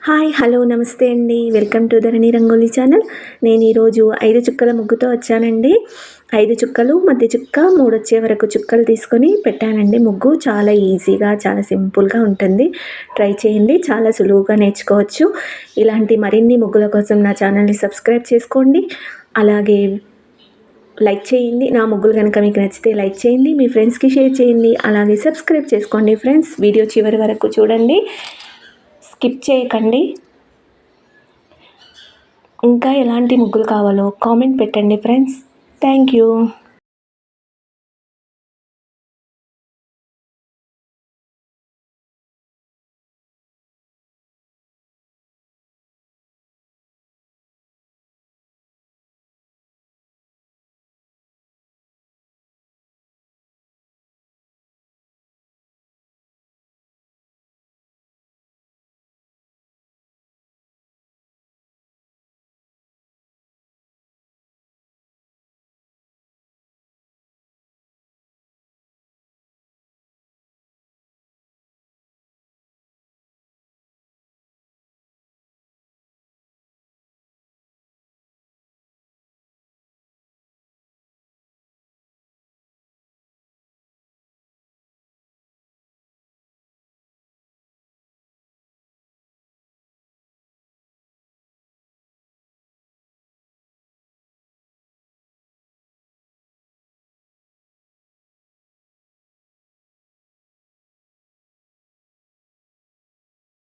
Hi hello నమస్తే అండి. Welcome to Dharani rangoli channel. నేను ఈరోజు 5 చుక్కల ముగ్గుతో వచ్చానండి. 5 చుక్కలు, మధ్య చుక్క, 3 వచ్చే వరకు చుక్కలు తీసుకొని పెట్టానండి. ముగ్గు చాలా ఈజీగా, చాలా సింపుల్గా ఉంటుంది. ట్రై చేయండి, చాలా సులువుగా నేర్చుకోవచ్చు. ఇలాంటి మరిన్ని ముగ్గుల కోసం నా ఛానల్ని సబ్స్క్రైబ్ చేసుకోండి. అలాగే లైక్ చేయండి. నా ముగ్గులు కనుక మీకు నచ్చితే లైక్ చేయండి, మీ ఫ్రెండ్స్కి షేర్ చేయండి. అలాగే సబ్స్క్రైబ్ చేసుకోండి ఫ్రెండ్స్. వీడియో చివరి వరకు చూడండి, స్కిప్ చేయకండి. ఇంకా ఎలాంటి ముగ్గులు కావాలో కామెంట్ పెట్టండి ఫ్రెండ్స్. Thank you.